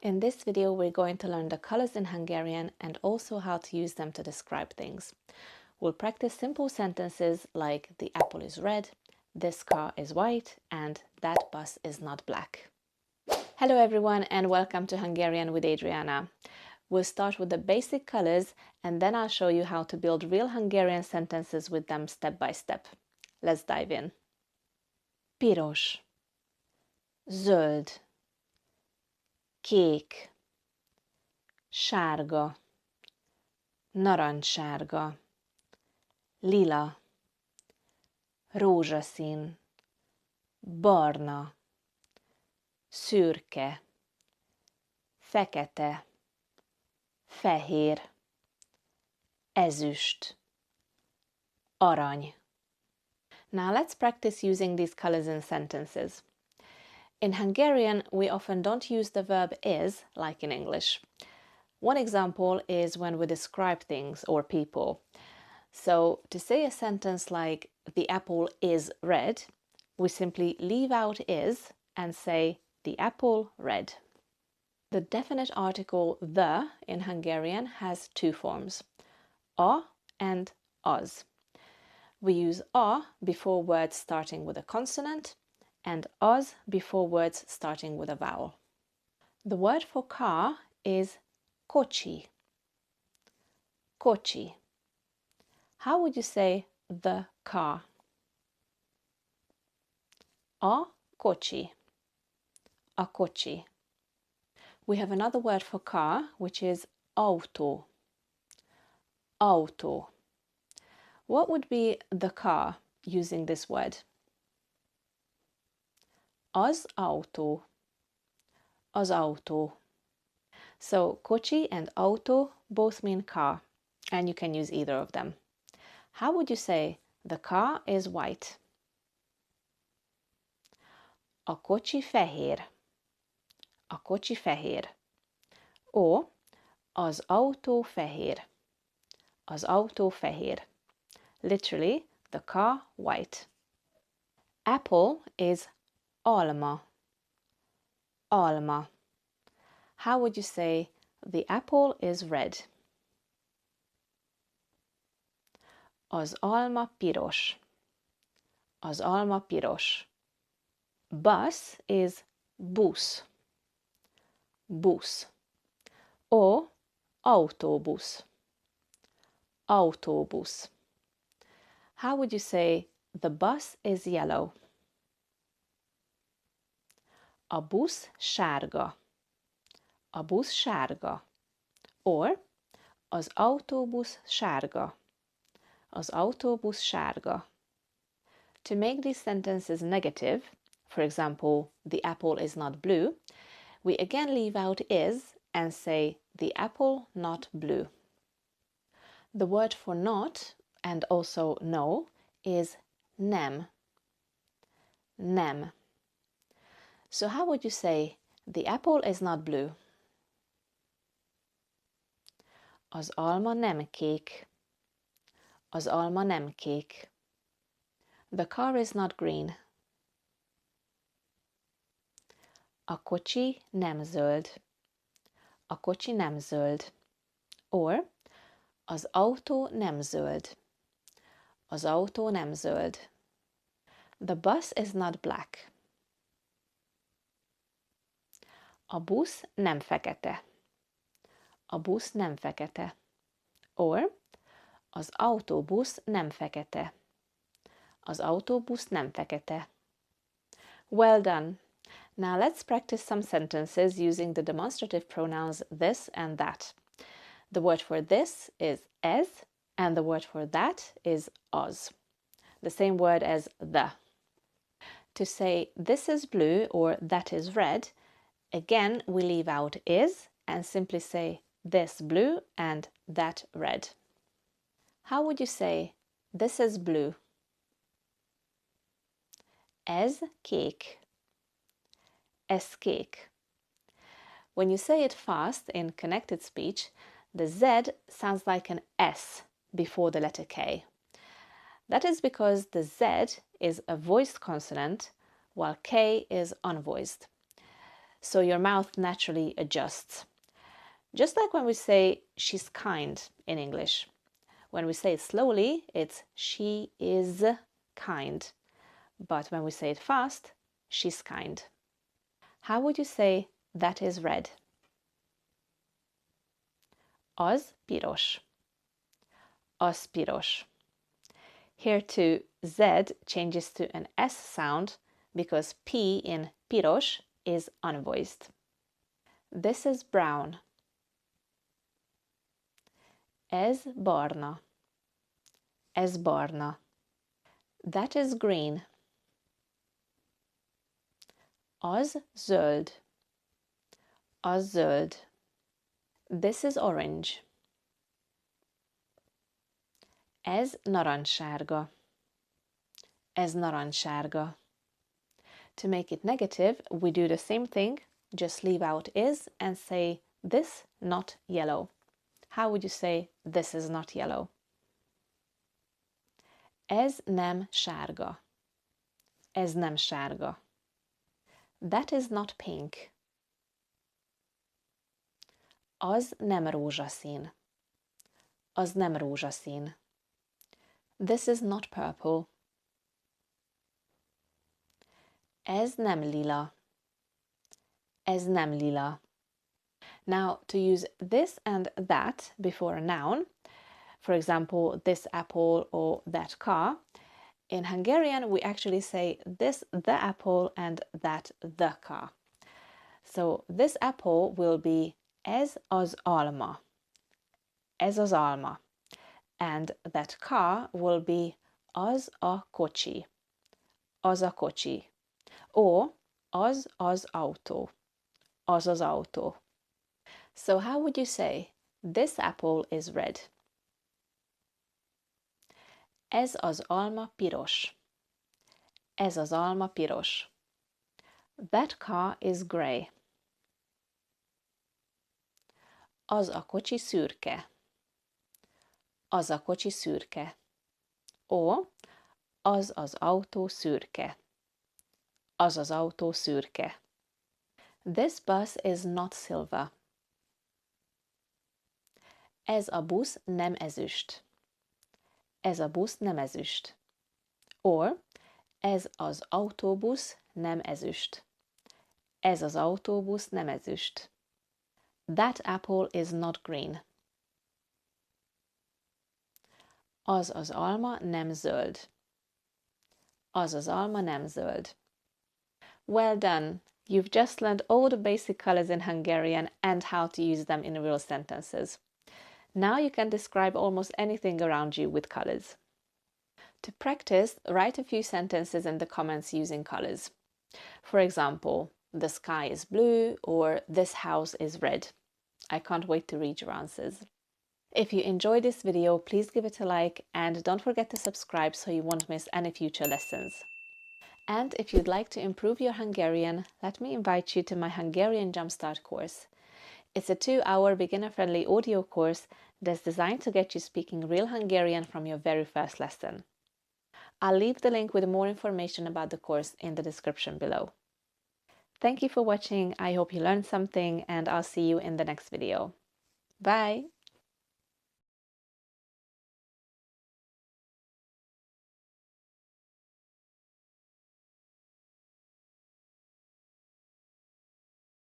In this video, we're going to learn the colors in Hungarian and also how to use them to describe things. We'll practice simple sentences like the apple is red, this car is white, and that bus is not black. Hello everyone and welcome to Hungarian with Adriana. We'll start with the basic colors and then I'll show you how to build real Hungarian sentences with them step by step. Let's dive in. Piros, zöld, kék, sárga, narancssárga, lila, rózsaszín, barna, szürke, fekete, fehér, ezüst, arany. Now let's practice using these colors in sentences. In Hungarian, we often don't use the verb is like in English. One example is when we describe things or people. So to say a sentence like the apple is red, we simply leave out is and say the apple red. The definite article the in Hungarian has two forms, a and az. We use a before words starting with a consonant and az before words starting with a vowel. The word for car is kocsi. Kocsi. How would you say the car? A kocsi. A kocsi. We have another word for car, which is autó. Autó. What would be the car using this word? Az autó. Az autó. So kocsi and autó both mean car, and you can use either of them. How would you say the car is white? A kocsi fehér. A kocsi fehér. Or az autó fehér. Az autó fehér. Literally, the car white. Apple is alma. Alma. How would you say the apple is red? Az alma piros. Az alma piros. Bus is busz. Busz. Or autóbusz. Autóbusz. How would you say the bus is yellow? A busz sárga. A busz sárga. Or az autóbusz sárga. Az autóbusz sárga. To make these sentences negative, for example, the apple is not blue, we again leave out is and say the apple not blue. The word for not and also no is nem. Nem. So how would you say the apple is not blue? Az alma nem kék. Az alma nem kék. The car is not green. A kocsi nem zöld. A kocsi nem zöld. Or az autó nem zöld. Az autó nem zöld. The bus is not black. A busz nem fekete. A busz nem fekete. Or az autóbusz nem fekete. Az autóbusz nem fekete. Well done! Now let's practice some sentences using the demonstrative pronouns this and that. The word for this is ez and the word for that is az. The same word as the. To say this is blue or that is red, again we leave out is and simply say this blue and that red. How would you say this is blue? Ez kék. Ez kék. When you say it fast in connected speech, the Z sounds like an S before the letter K. That is because the Z is a voiced consonant while K is unvoiced. so your mouth naturally adjusts. Just like when we say she's kind in English. When we say it slowly, it's she is kind. But when we say it fast, she's kind. How would you say that is red? Az piros. Az piros. Here too, Z changes to an S sound because P in piros is unvoiced. This is brown. Ez barna. Ez barna. That is green. Az zöld. Az zöld. This is orange. Ez narancssárga. Ez narancssárga. To make it negative, we do the same thing, just leave out is and say this not yellow. How would you say this is not yellow? Ez nem sárga. Ez nem sárga. That is not pink. Az nem rózsaszín. Az nem rózsaszín. This is not purple. Ez nem lila. Ez nem lila. Now, to use this and that before a noun, for example, this apple or that car, in Hungarian we actually say this the apple and that the car. So this apple will be ez az alma. Ez az alma. And that car will be az a kocsi. Az a kocsi. Or az az autó. Az az autó. So how would you say this apple is red? Ez az alma piros. Ez az alma piros. That car is grey. Az a kocsi szürke. Az a kocsi szürke. Or az az autó szürke. Az az autó szürke. This bus is not silver. Ez a busz nem ezüst. Ez a busz nem ezüst. Or ez az autóbusz nem ezüst. Ez az autóbusz nem ezüst. That apple is not green. Az az alma nem zöld. Az az alma nem zöld. Well done! You've just learned all the basic colors in Hungarian and how to use them in real sentences. Now you can describe almost anything around you with colors. To practice, write a few sentences in the comments using colors. For example, the sky is blue or this house is red. I can't wait to read your answers. If you enjoyed this video, please give it a like and don't forget to subscribe so you won't miss any future lessons. And if you'd like to improve your Hungarian, let me invite you to my Hungarian Jumpstart course. It's a 2-hour beginner-friendly audio course that's designed to get you speaking real Hungarian from your very first lesson. I'll leave the link with more information about the course in the description below. Thank you for watching, I hope you learned something, and I'll see you in the next video. Bye!